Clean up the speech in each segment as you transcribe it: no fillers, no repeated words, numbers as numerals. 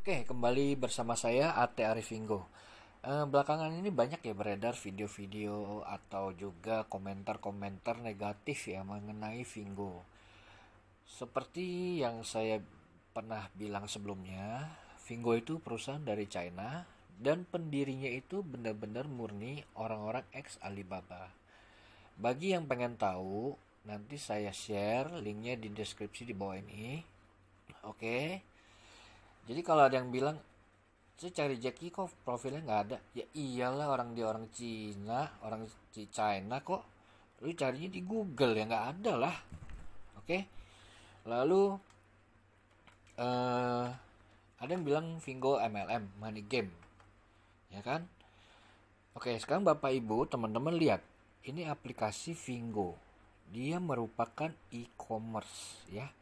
Oke, kembali bersama saya Ate Arifinggo. Belakangan ini banyak ya beredar video-video atau juga komentar-komentar negatif ya mengenai Vingo. Seperti yang saya pernah bilang sebelumnya, Vingo itu perusahaan dari China dan pendirinya itu benar-benar murni orang-orang ex Alibaba. Bagi yang pengen tahu, nanti saya share linknya di deskripsi di bawah ini. Oke. Jadi kalau ada yang bilang saya cari Jackie kok profilnya nggak ada, ya iyalah orang dia orang Cina, orang China kok. Lu carinya di Google ya nggak ada lah. Oke. Lalu eh ada yang bilang Vingo MLM, money game, ya kan? Oke, sekarang Bapak Ibu teman-teman lihat, ini aplikasi Vingo. Dia merupakan e-commerce ya.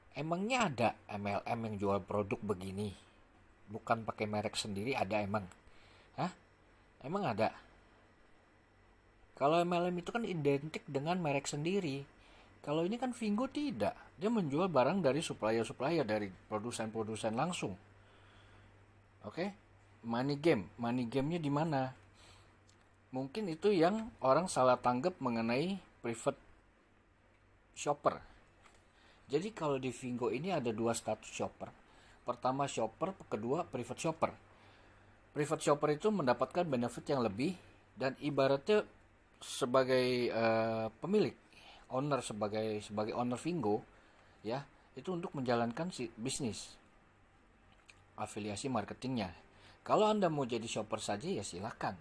Emangnya ada MLM yang jual produk begini? Bukan pakai merek sendiri ada emang? Hah? Emang ada? Kalau MLM itu kan identik dengan merek sendiri. Kalau ini kan Vingo tidak. Dia menjual barang dari supplier-supplier, dari produsen-produsen langsung. Oke? Money game. Money game-nya di mana? Mungkin itu yang orang salah tanggap mengenai private shopper. Jadi kalau di Vingo ini ada dua status shopper. Pertama shopper, kedua private shopper. Private shopper itu mendapatkan benefit yang lebih dan ibaratnya sebagai pemilik, owner sebagai owner Vingo, ya itu untuk menjalankan si bisnis, afiliasi marketingnya. Kalau Anda mau jadi shopper saja ya silakan.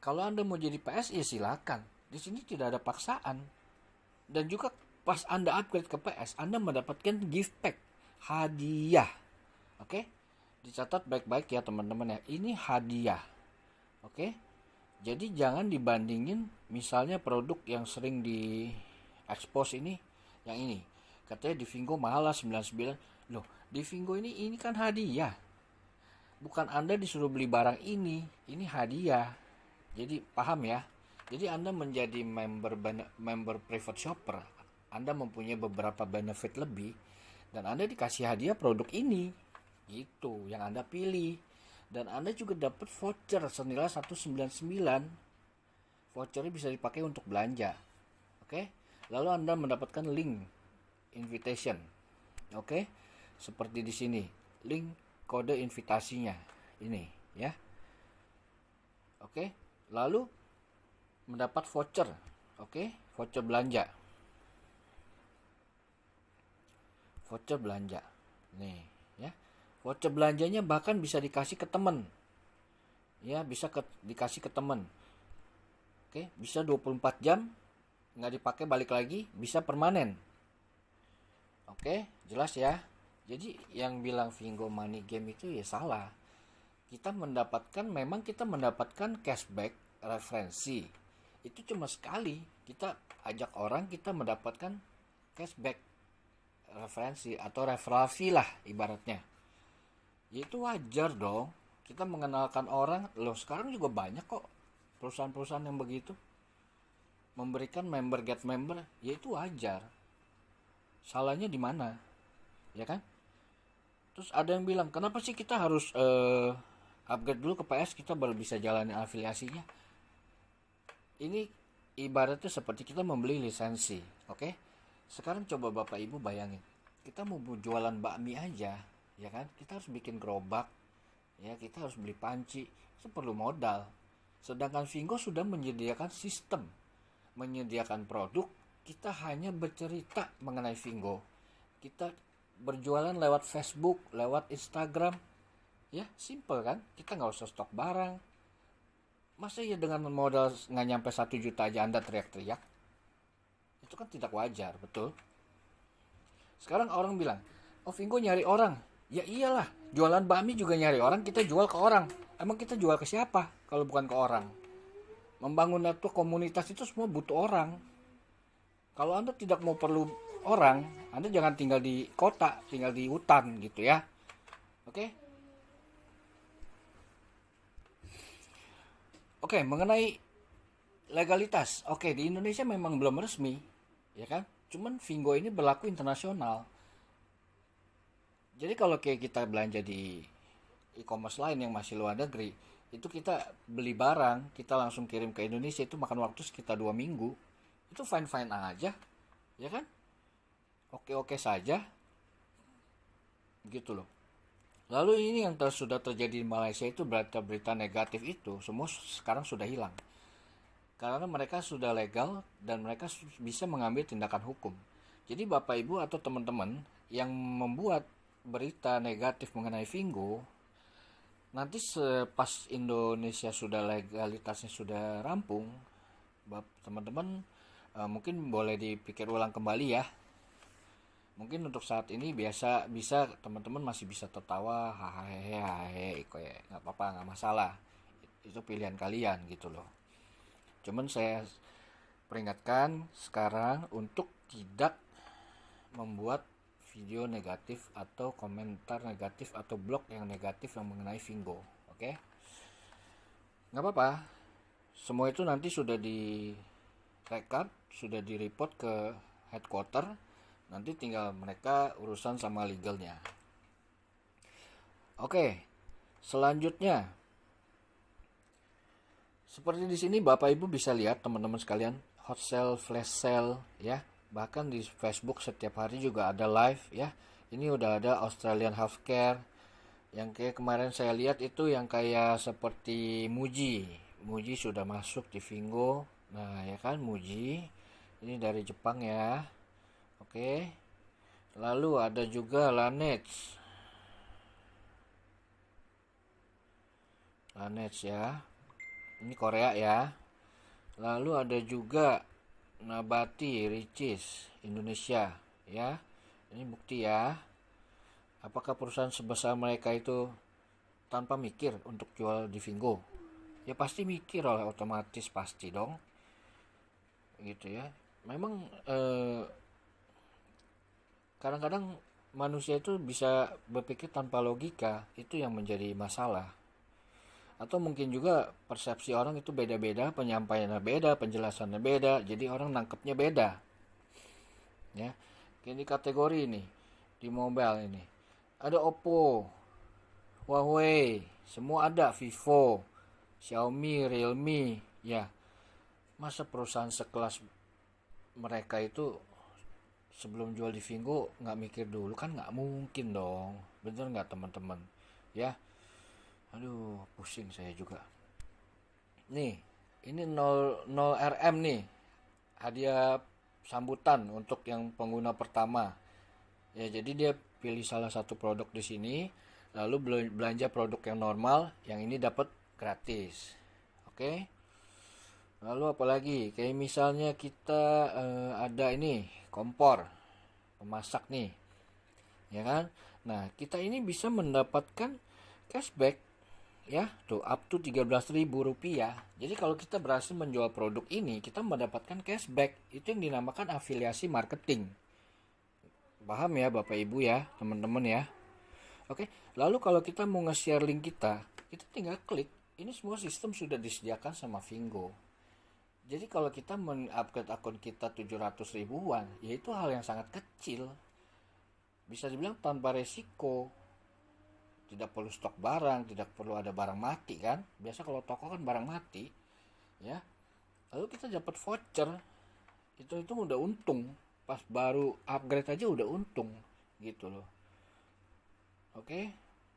Kalau Anda mau jadi PS ya silakan. Di sini tidak ada paksaan. Dan juga pas Anda upgrade ke PS, Anda mendapatkan gift pack, hadiah. Oke? Dicatat baik-baik ya teman-teman ya. Ini hadiah. Oke? Jadi jangan dibandingin misalnya produk yang sering di expose ini yang ini. Katanya di Vingo mahal lah 99. Loh, di Vingo ini kan hadiah. Bukan Anda disuruh beli barang ini hadiah. Jadi paham ya? Jadi Anda menjadi member private shopper, Anda mempunyai beberapa benefit lebih dan Anda dikasih hadiah produk ini. Gitu yang Anda pilih. Dan Anda juga dapat voucher senilai 199. Vouchernya bisa dipakai untuk belanja. Oke? Lalu Anda mendapatkan link invitation. Oke? Seperti di sini, link kode invitasinya. Ini, ya. Oke? Lalu mendapat voucher, oke, voucher belanja, nih, ya, voucher belanjanya bahkan bisa dikasih ke teman, ya, bisa dikasih ke teman, oke, bisa 24 jam, nggak dipakai balik lagi, bisa permanen, oke, jelas ya. Jadi yang bilang Vingo money game itu ya salah. Memang kita mendapatkan cashback referensi. Itu cuma sekali kita ajak orang, kita mendapatkan cashback referensi atau referral fee lah ibaratnya. Ya itu wajar dong, kita mengenalkan orang. Loh sekarang juga banyak kok perusahaan-perusahaan yang begitu memberikan member get member, ya itu wajar. Salahnya di mana, ya kan? Terus ada yang bilang kenapa sih kita harus upgrade dulu ke PS kita baru bisa jalani afiliasinya. Ini ibaratnya seperti kita membeli lisensi, oke? Sekarang coba Bapak Ibu bayangin, kita mau jualan bakmi aja, ya kan? Kita harus bikin gerobak, ya kita harus beli panci, itu perlu modal. Sedangkan Vingo sudah menyediakan sistem, menyediakan produk, kita hanya bercerita mengenai Vingo. Kita berjualan lewat Facebook, lewat Instagram, ya simple kan? Kita nggak usah stok barang. Masa ya dengan modal nggak nyampe 1 juta aja Anda teriak-teriak? Itu kan tidak wajar, betul? Sekarang orang bilang, oh Vingo nyari orang. Ya iyalah, jualan bakmi juga nyari orang, kita jual ke orang. Emang kita jual ke siapa kalau bukan ke orang? Membangun network komunitas itu semua butuh orang. Kalau Anda tidak mau perlu orang, Anda jangan tinggal di kota, tinggal di hutan gitu ya. Oke? Oke, mengenai legalitas. Oke, di Indonesia memang belum resmi, ya kan? Cuman Vingo ini berlaku internasional. Jadi kalau kayak kita belanja di e-commerce lain yang masih luar negeri, itu kita beli barang, kita langsung kirim ke Indonesia, itu makan waktu sekitar 2 minggu. Itu fine-fine aja, ya kan? Oke-oke saja, gitu loh. Lalu ini yang sudah terjadi di Malaysia itu, berita-berita negatif itu semua sekarang sudah hilang. Karena mereka sudah legal dan mereka bisa mengambil tindakan hukum. Jadi Bapak Ibu atau teman-teman yang membuat berita negatif mengenai Vingo, nanti pas Indonesia sudah legalitasnya sudah rampung, teman-teman mungkin boleh dipikir ulang kembali ya. Mungkin untuk saat ini bisa teman-teman masih bisa tertawa, hahaha, nggak apa-apa, nggak masalah. Itu pilihan kalian gitu loh. Cuman saya peringatkan sekarang untuk tidak membuat video negatif atau komentar negatif atau blog yang negatif yang mengenai Vingo, oke? Nggak apa-apa. Semua itu nanti sudah direkap, sudah direport ke headquarter. Nanti tinggal mereka urusan sama legalnya. Oke, selanjutnya. Seperti di sini Bapak Ibu bisa lihat teman-teman sekalian, hot sale, flash sale ya. Bahkan di Facebook setiap hari juga ada live ya. Ini udah ada Australian Healthcare. Yang kayak kemarin saya lihat itu yang kayak seperti Muji. Muji sudah masuk di Vingo. Nah, ya kan Muji. Ini dari Jepang ya. Oke. Lalu ada juga Laneige. Laneige ya. Ini Korea ya. Lalu ada juga Nabati Ricis Indonesia ya. Ini bukti ya. Apakah perusahaan sebesar mereka itu tanpa mikir untuk jual di Vingo? Ya pasti mikir oleh otomatis, pasti dong. Gitu ya. Memang kadang-kadang manusia itu bisa berpikir tanpa logika, itu yang menjadi masalah. Atau mungkin juga persepsi orang itu beda-beda, penyampaiannya beda, penjelasannya beda, jadi orang nangkepnya beda. Ya, ini kategori ini di mobile ini. Ada Oppo, Huawei, semua ada, Vivo, Xiaomi, Realme, ya. Masa perusahaan sekelas mereka itu sebelum jual di Vingo nggak mikir dulu, kan nggak mungkin dong, bener nggak teman-teman ya. Aduh, pusing saya juga nih. Ini 00 RM nih, hadiah sambutan untuk yang pengguna pertama ya. Jadi dia pilih salah satu produk di sini, lalu belanja produk yang normal, yang ini dapat gratis. Oke. Lalu apalagi, kayak misalnya kita ada ini kompor pemasak nih, ya kan? Nah, kita ini bisa mendapatkan cashback ya, tuh up to Rp13.000. Jadi kalau kita berhasil menjual produk ini, kita mendapatkan cashback. Itu yang dinamakan afiliasi marketing. Paham ya Bapak Ibu ya, teman-teman ya. Oke, lalu kalau kita mau nge-share link kita tinggal klik. Ini semua sistem sudah disediakan sama Vingo. Jadi kalau kita men-upgrade akun kita 700 ribuan, yaitu hal yang sangat kecil. Bisa dibilang tanpa resiko. Tidak perlu stok barang, tidak perlu ada barang mati kan. Biasa kalau toko kan barang mati. Ya. Lalu kita dapat voucher. Itu udah untung. Pas baru upgrade aja udah untung gitu loh. Oke.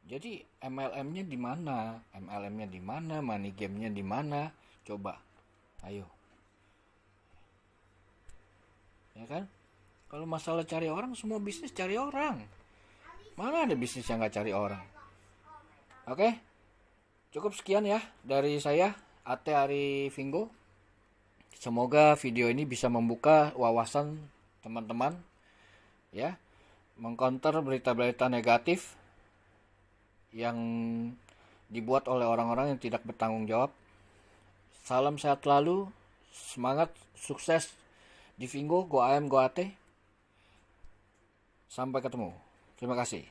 Jadi MLM-nya di mana? MLM-nya di mana? Money game-nya di mana? Coba. Ayo. Ya kan? Kalau masalah cari orang, semua bisnis cari orang. Mana ada bisnis yang nggak cari orang? Oke, cukup sekian ya dari saya, Ate Ari Vingo. Semoga video ini bisa membuka wawasan teman-teman ya, mengcounter berita-berita negatif yang dibuat oleh orang-orang yang tidak bertanggung jawab. Salam sehat selalu, semangat, sukses di Vingo, go AM, go AT. Sampai ketemu. Terima kasih.